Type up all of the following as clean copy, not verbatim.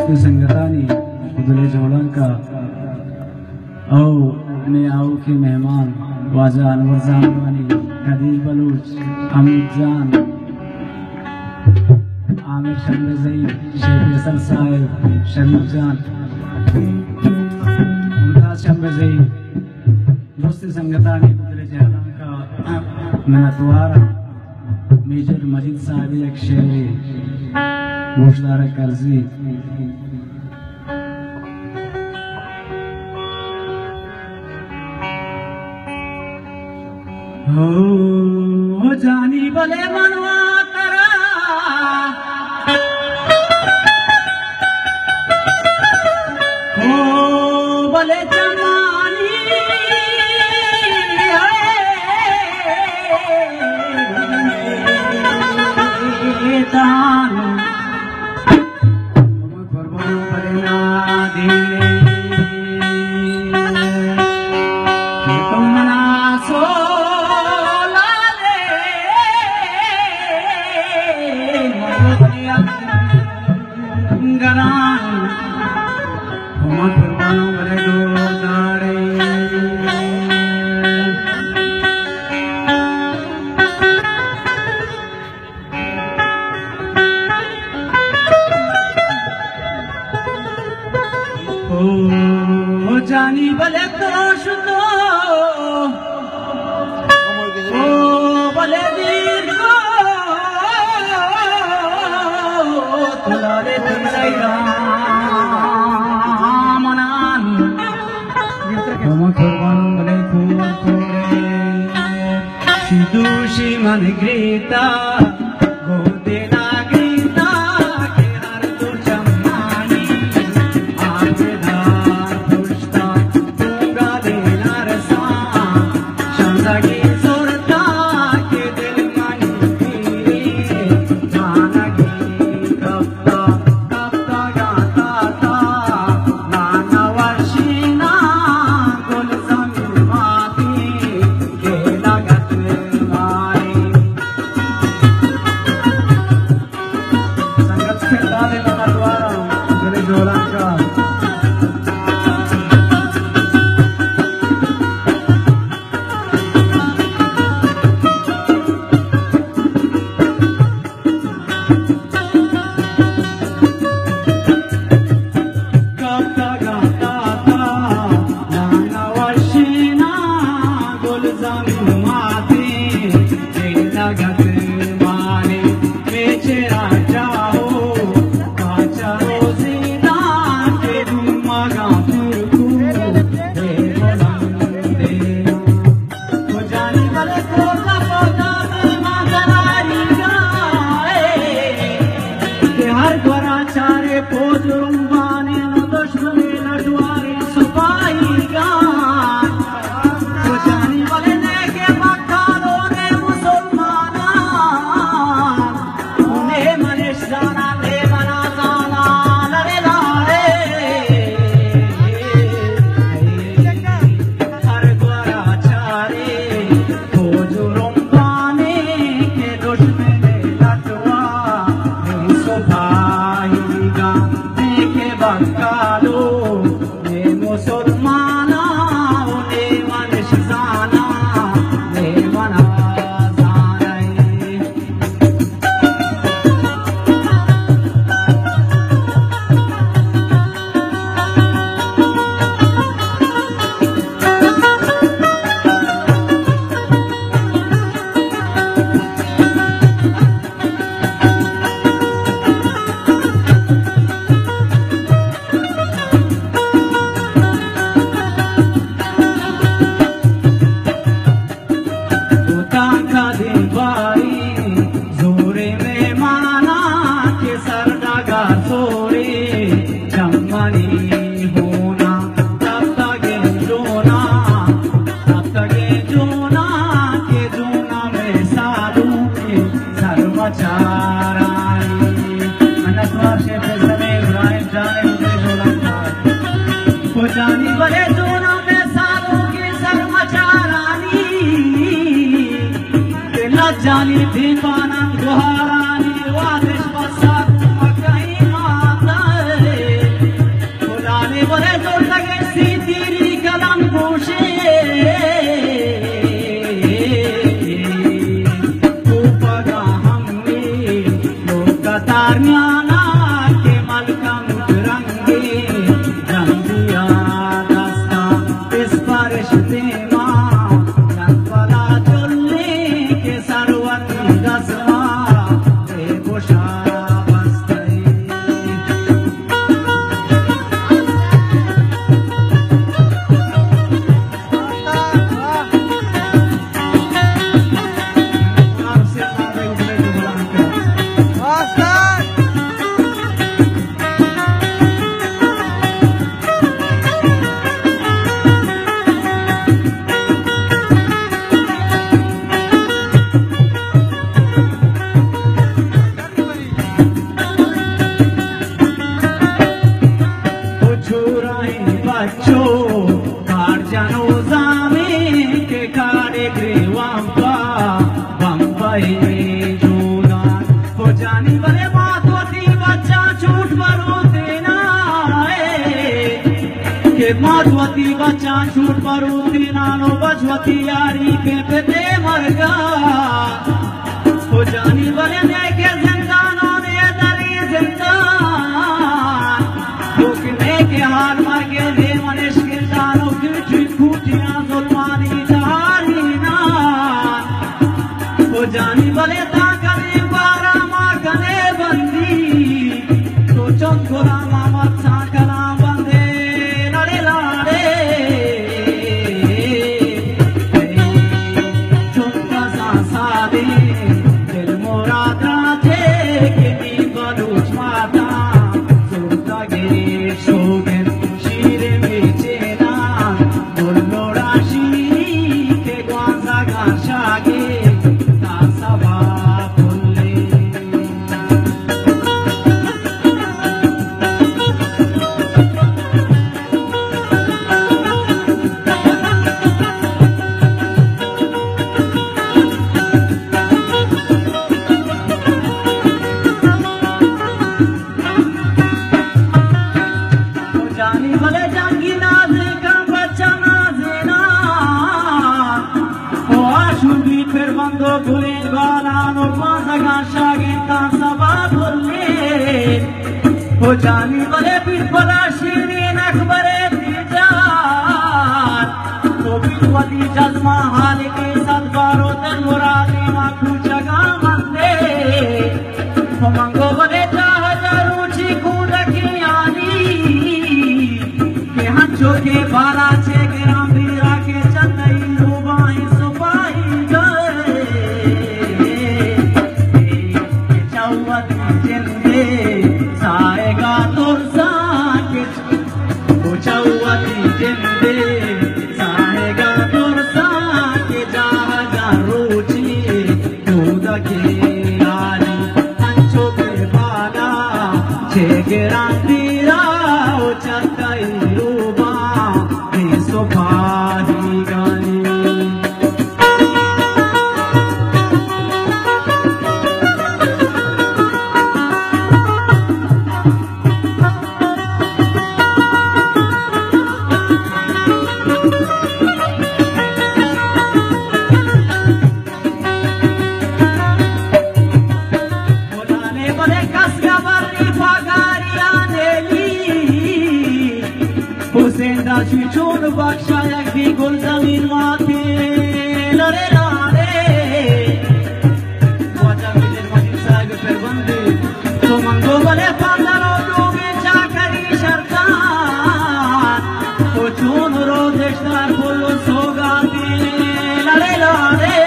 दोस्ती संगतानी खुदले जोड़न का औ मैं आओ के मेहमान वाजा अनवर जान वानी खदीर बलूच अमीर जान आमिर शम्बे ज़ईद शेख फैसल साहिब शरीफ जान मुमताज शम्बे ज़ईद दोस्ती संगतानी खुदले जोड़न का मैं तुम्हारा मेजर मजीद साहब एक शेर गोशदार कर्जी हो जानी भले मनवा करा हो भले जमानी दान भले ना दे तुम ना सो जानी भले तोश तो ओ भले वीर को तुलारे तुलैया मनान हम कुर्बान भले फूल तोड़े सिदूशी मन ग्रीता गोदे ना ग्रीता के हर तो जमानी जानी बड़े दोनों में सालों की सरमचारानी जानी थी पाना गुहारानी वादिश बसा मकई माता बच्चो कार जानो जामे के कारे ग्रेवांपा बम्बई में जोना हो जानी बने मातवती बच्चा झूठ बरो देना के मातवती बच्चा झूठ बरो देना नो बजवती यारी के पे मरगा हो जानी बने ने के जिंदानों ने दरी जिंदान दुखने के हाल मर के दे मनिश के दानों की खूटियां जुल्मानी जहारी ना हो जानी बने ताकने बारा मार कने बंदी तो चंद गोरा मामत साकना बंदे लड़े लाड़े चुपका सांसा दे हो जानी बले पिपला शीरीन अकबरे तिजार तो पिपली जज्मा हाल के सदबारो तन मुरादी माखू जगा मंदे हो मंगो बले चाह जरूची कूदकी आनी के हंचो के बारा छे के रामवीरा के चन्नई रुबाई सुपाई गए चौवती जिंदे साएगा तोर साके चौवती जिंदे साएगा तोर साके जहाँ रुचि दूध के यारी हंचो के बाला छे गिरांतीरा चकई रूबा सुपाही गानी चून बख्शा यकी गुल जमीन माथे लड़े लाड़े वाजा मिले मजीद साहब पर बंदे तो मंगो बले पांडरो डूबे चाकरी शर्तान तो चून रो देशदार बोलो सोगाते लड़े लाड़े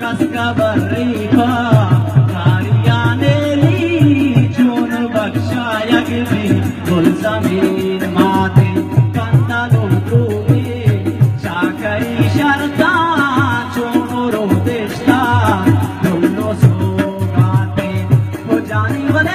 कसका बर्री का गुल जमीन माथे कंदलो डूबे चाकरी शर्ता चोनो रो देशता दोनों सोगाते हो जानी बले